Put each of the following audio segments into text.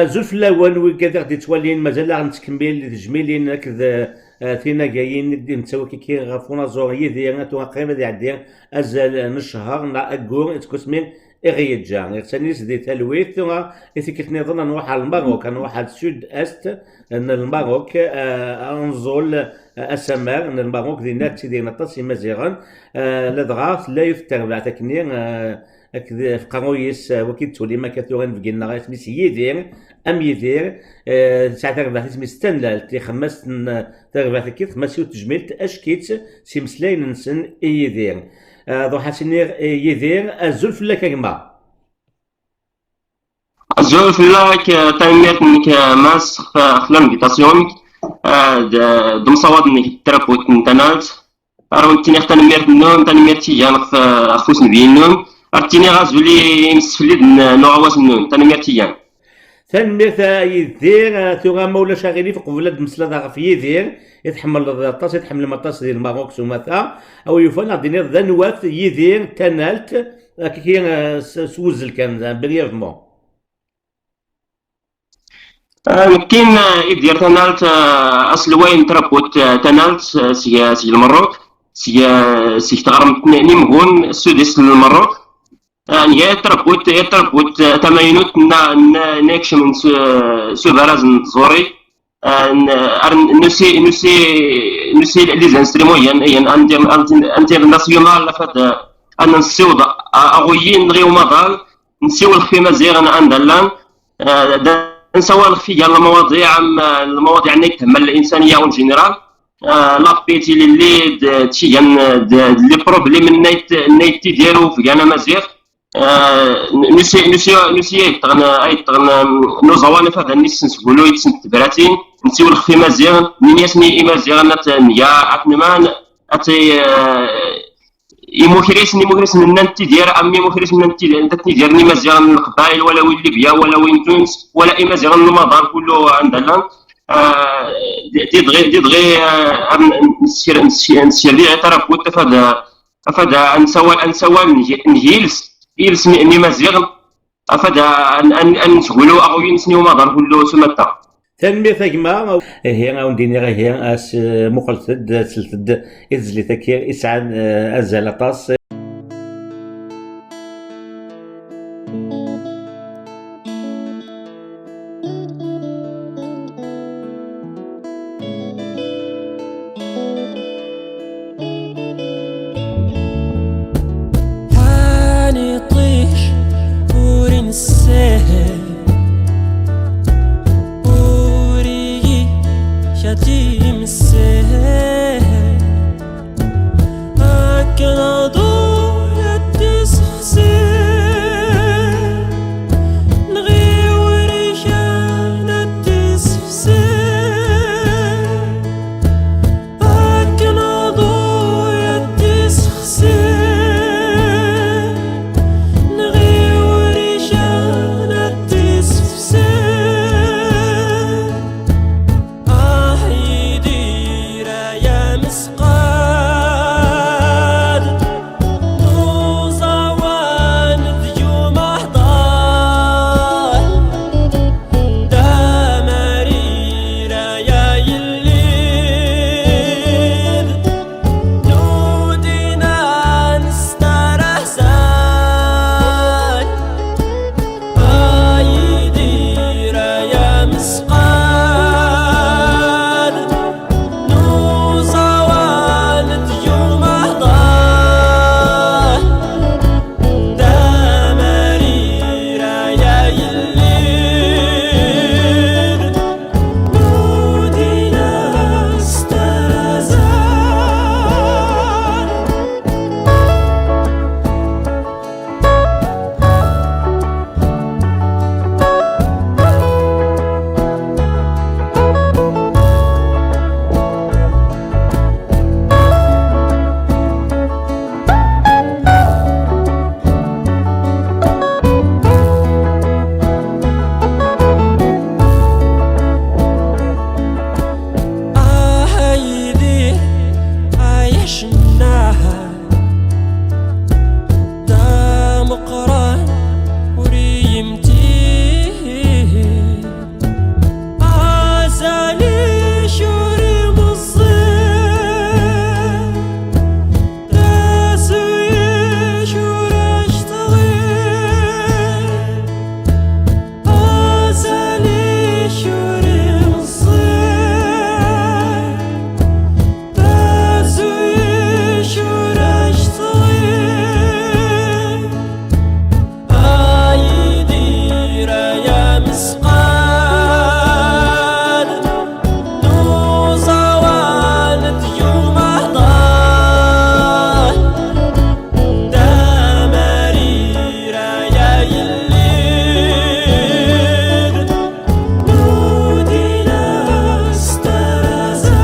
زلف الاول وكذا غادي تولين مازال غنتكمل تجميلين هكذا ثينا جايين ندي نتسوى كي غافونا زوري ديالنا تو قريبا دي عندي ازال نشهر نا اكور تكسمين اغيت جا ثاني دي تلويث ثم كتني ظن نروح على الماروك نروح على السود است ان الماروك انزول اسمر ان الماروك دينا تيدينا طاسي مزيغا لدغاث لا يفتر بعد تكني هكذا في قرويس وكي تولي ما كثورين في قلنا غير سميس يدير ام يدير ساعه تربح سميس تنلال تي خمس تربح كي خمس تجميل اشكيت سيمسلاين نسن يدير ضو حسنير يدير الزلف لا كرما الزلف لا تنميت نك ماس خلام فيتاسيون دم صواد نك تربوت نتنالت أروي تيني تنميت النوم تنميت تيجان خصوص نبي النوم أرتيني غازولي مسفليد نوعواس النوم تنميت تيجان تنميت يدير ثم مولا شاغلي في قبلة مسلا في يدير يتحمل الطاس يتحمل المطاس ديال الماروك سوماثا او يفعل دينير ذنوات يدير تنالت كي سوزل كان بريفمون كاين يدير تنالت اصل وين تربوت تنالت سي المروك سي تغرم نيمغون السدس المروك يعني يتربوت تماينوت ناكش من سوبراز زوري نسي لي زانستريمون يعني انترناسيونال فهاد انا نسيو اغويين غيو مضال نسيو الخفي مزيان عندنا نسوى الخفي ديال المواضيع اللي تهم الانسانيه اون جينيرال لابيتي اللي تشيان لي بروبليم نايت ديالو في كانا مزيان نسي نوزوان فهاد الناس نسولو يتسنت براتين نسيو الخفي مزيان من يسني مزيان يا عتمان اتي يموكريس ننتي ديال امي موكريس ننتي ديالني مزيان القبائل ولا وين ليبيا ولا وين تونس ولا اي مزيان المدار كله عندنا دغي نسير لي اعتراف فهذا انسوا نجيلس ني مزيان فهذا نسولو اغوي نسنيو مدار كله سمتا تنمية ثقمة هي غاونديني هي اس مخلصد سلسد ازلي تكير اسعد ازال طاس هاني طيش ورين السهل شتيم السهل أكل مسقال نوزوان ديوم أهضال دمريرا يا يلير نودينا استرزال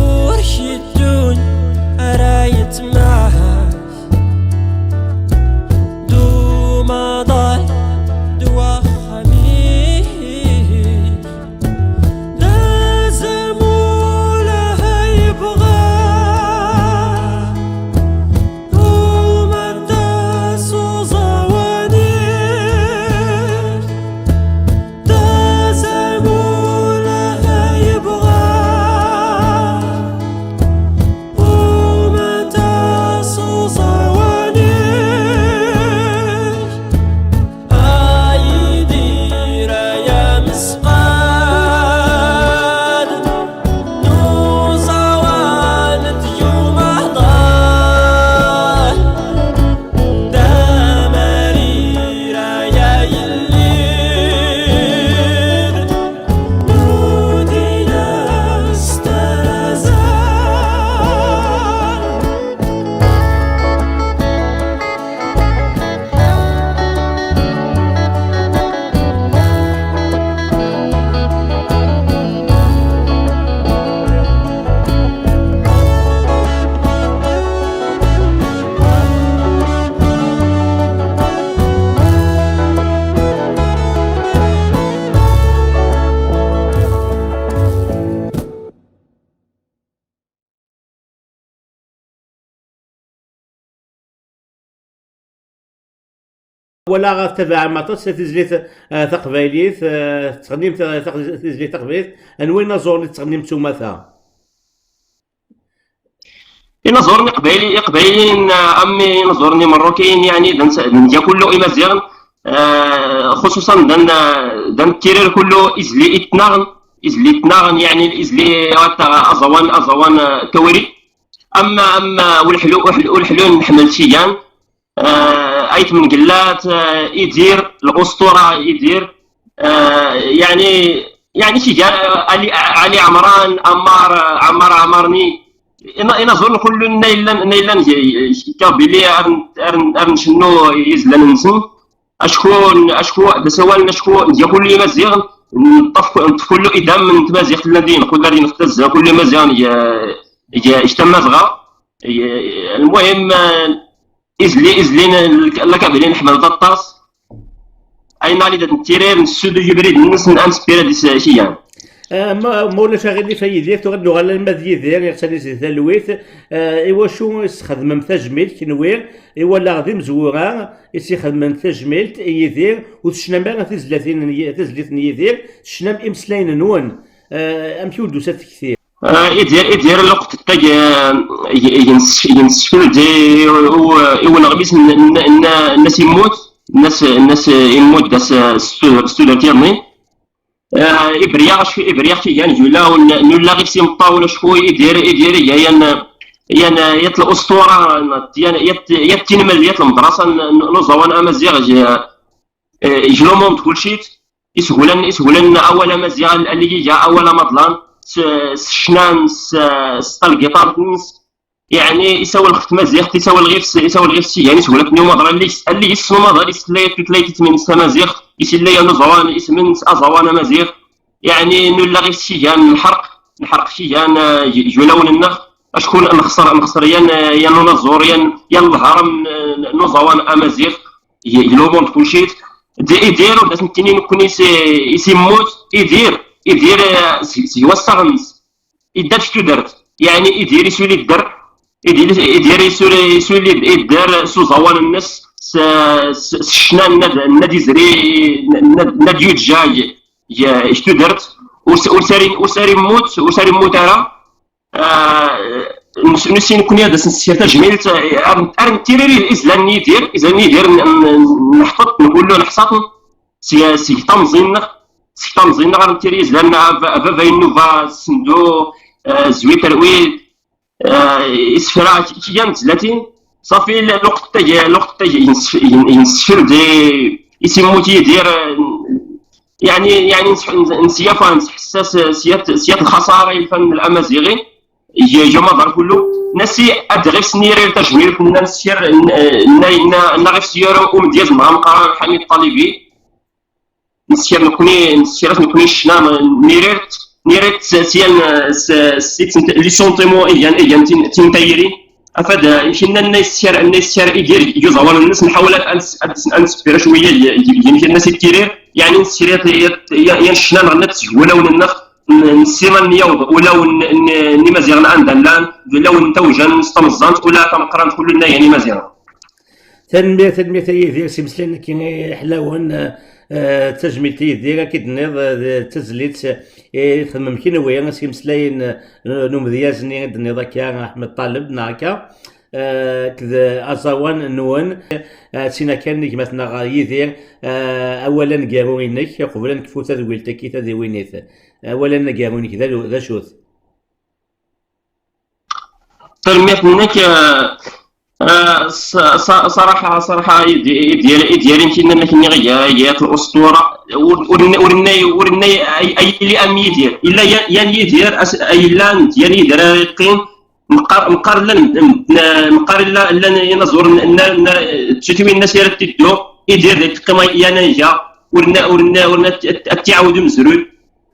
ورشدون رايت معها دوما ضاي دوا خميس لازموا لها يبغى وما داسوا زوانير لازموا لها يبغى وما داسوا زوانير عايدير يا مسقال نوزوان ديوم أهضال دمرير يا يلير نودينا استرزال ولا تبع مطاس تزليت تقبايليت تغنيم تزليت تقبايليت انوين زور اللي تغنيم توماثا نزورني قبايلين امي نزورني مروكين يعني دنجا كله امازيغن خصوصا دن التيرير كله ازلي اتناغن يعني الازلي ازوان كوري اما والحلو نحمل شيان ايت من قلات يدير الاسطوره يدير يعني شي علي عمران عمرني انا ظن كل نيلان كابيلي ارن شنو يزلن نسن اشكو بسوال نشكو ديال كل مزيغ نطفو له ادام من تمازيغ الذين كل نختز كل مزيغ يا اشتمازغا المهم ازلين لكابيلي نحمل طاطاس اين علي دات التيرير نسودو جبريد الناس انسبيرا ديس شيان مولا شاغلي فايدير تغدو على المذي ديال يغسل ثلويث ايوا شو يستخدم تجميل كنوير ايوا لا غادي مزوره يستخدم تجميل يدير وتشنم تزليت يدير تشنم امسلاين نون امشيو دوسات كثير يدير الوقت تاج ينسفل دي ونغبيس الناس يموت الناس يموت داس ستودنت يرني ابرياغ يعني جولا نولا غير سيمطاولا شكون يدير يطل اسطوره يتنمل يطل المدرسه نوزوان امازيغ يجلومون كلشي يسهولن اول امازيغ اللي جا اول مطلان سشنان الجيتار يعني يسوي الخط مزيغ يسوي الغيف يعني سهولت نيو مضر اللي يسمو مضر يسليت من مزيغ يسلي نزوان اسمن ازوان مزيغ يعني نولا غير السيان نحرق شيان جولون النخ اشكون نخسر يا نزور يا الهرم نزوان امازيغ يلومون كلشي يديروا باش نتنين نكون يسموت يدير يوسغنس يدار شتو درت يعني يدير يسولي الدر يدير يسولي يدار سوزوان الناس شنا النادي زري نادي جاي شتو درت وساري موت نسي نكون هذا سنسير تجميل تيريري إذا نحفظ نقول له نحصط سي تمزين غير تيري إذا فا نوفا سندو زويت الويل إسفرا كيان 30 صافي الوقت تاجي ينسفر دي يسموتي يدير يعني نسيافا حساس سيات الخسارة الفن الأمازيغي يجي مدار كله نسي أدغيف سنيري تجميل كنا نسير نغيف سيارة ديال مع مقرار حميد الطالبي نسير نكوني شنا نيريت سيان لي سونتيمون إيان تنتايري أفاد يمكننا الناس يدير يزور الناس نحاول أنسبر شوية يمكن الناس يتيرير يعني نسير ينشنا نغنت ولا وننخ نسيما نيوض ولا ني مزيغنا عندنا ولا نتوجا نستمزانت ولا تنقران كلنا يعني مزيغنا تنمية يدير سي مسلين كي حلاون تجميل تيدير كي تنيض تزليت ممكن ويا سي مسلين نومديازني دنيضا كا احمد طالب ناكا كذا أزوان نون سينا كان كمثنا يدير أولا قارونيك قبلا كفوتا دويلتك كي تدوينيث أولا قارونيك ذا شوث ترميت منك صراحة ديالي يمكن انك غيات الاسطورة ورني اي اللي ام يدير الا يعني يدير اي لان ديالي يدير يقين مقار لا ينظر تشتوي الناس يرتدو يدير كما ينجا ورنا التعاود مزروي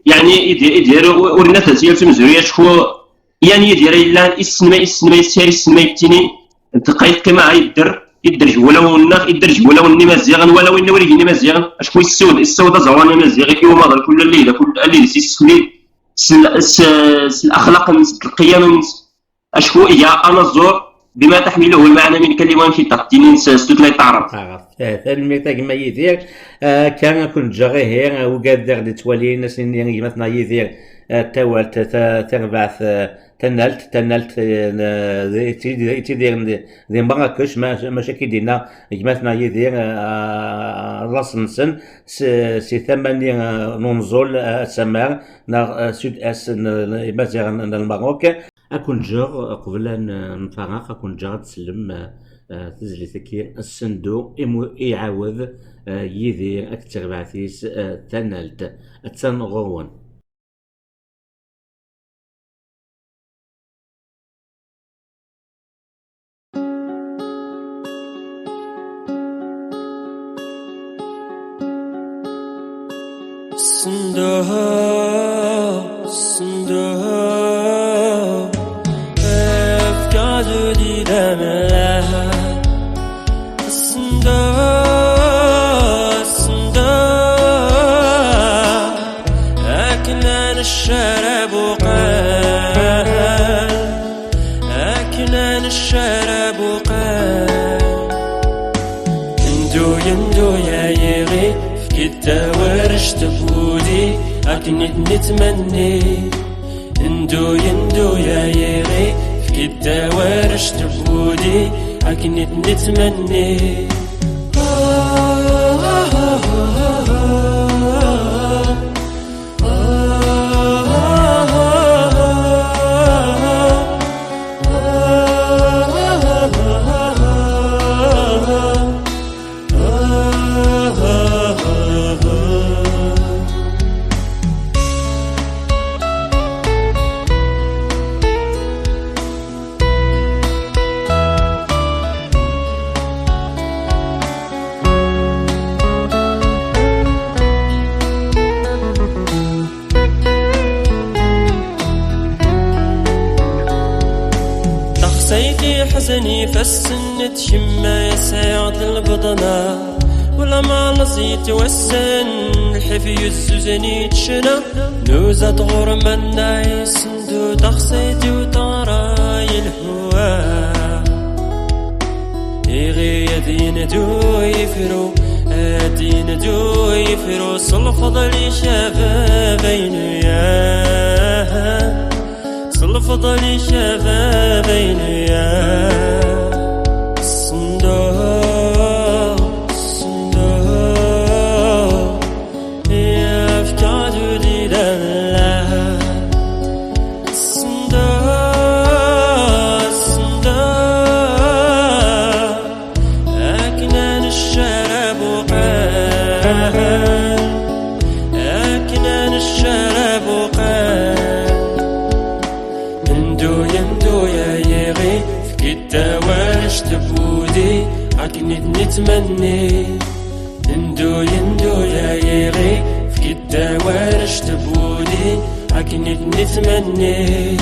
يعني يدير ورنا تسير مزروي شكو يعني يدير الا اسمي يتيني تقيت كما يدرج ولا وني مزيغن ولا وين وريني مزيغن اشكون السود زواني مزيغ يوم هذا كل الليله كل الليل سيسكلي الاخلاق القيم اشكو يا انا الزور بما تحمله المعنى من كلمه في تقديم ستوتلاي تعرف ثاني كما يدير كان كنت جاغي هي وقادر دتوالي الناس اللي مثلا يدير تاولت تربعث تنالت تيدير ذي مراكش مشاكل دينا مثلا يدير راس نسن سي ثمانية ننزل السماء نا سود اس مثلا الماروك اكون جار قبل ان نفرق اكون جار تسلم تزليتك الصندوق يعاود يدير اكثر بعثيس تنالت تنغون صندوق أفكار جديدة ملاها الصندوق أكنان الشراب وقال يندو يا يغي فكتا ورشت بودي أكنت نتمني يندو يا يغي فكتا ورشت بودي أكنت نتمني حزني فالسن تشمى يساعد البضنة ولا ما نزيت والسن الحفي الزوزني تشنى نوزة غور من نايس ندو تخسيتي وطراي الهواء إغي يدين دو يفرو أدين دو يفرو صل فضلي شبابين يا أكنت نتمني ندو يندو يا يغي في كدا ورش تبولي أكنت نتمني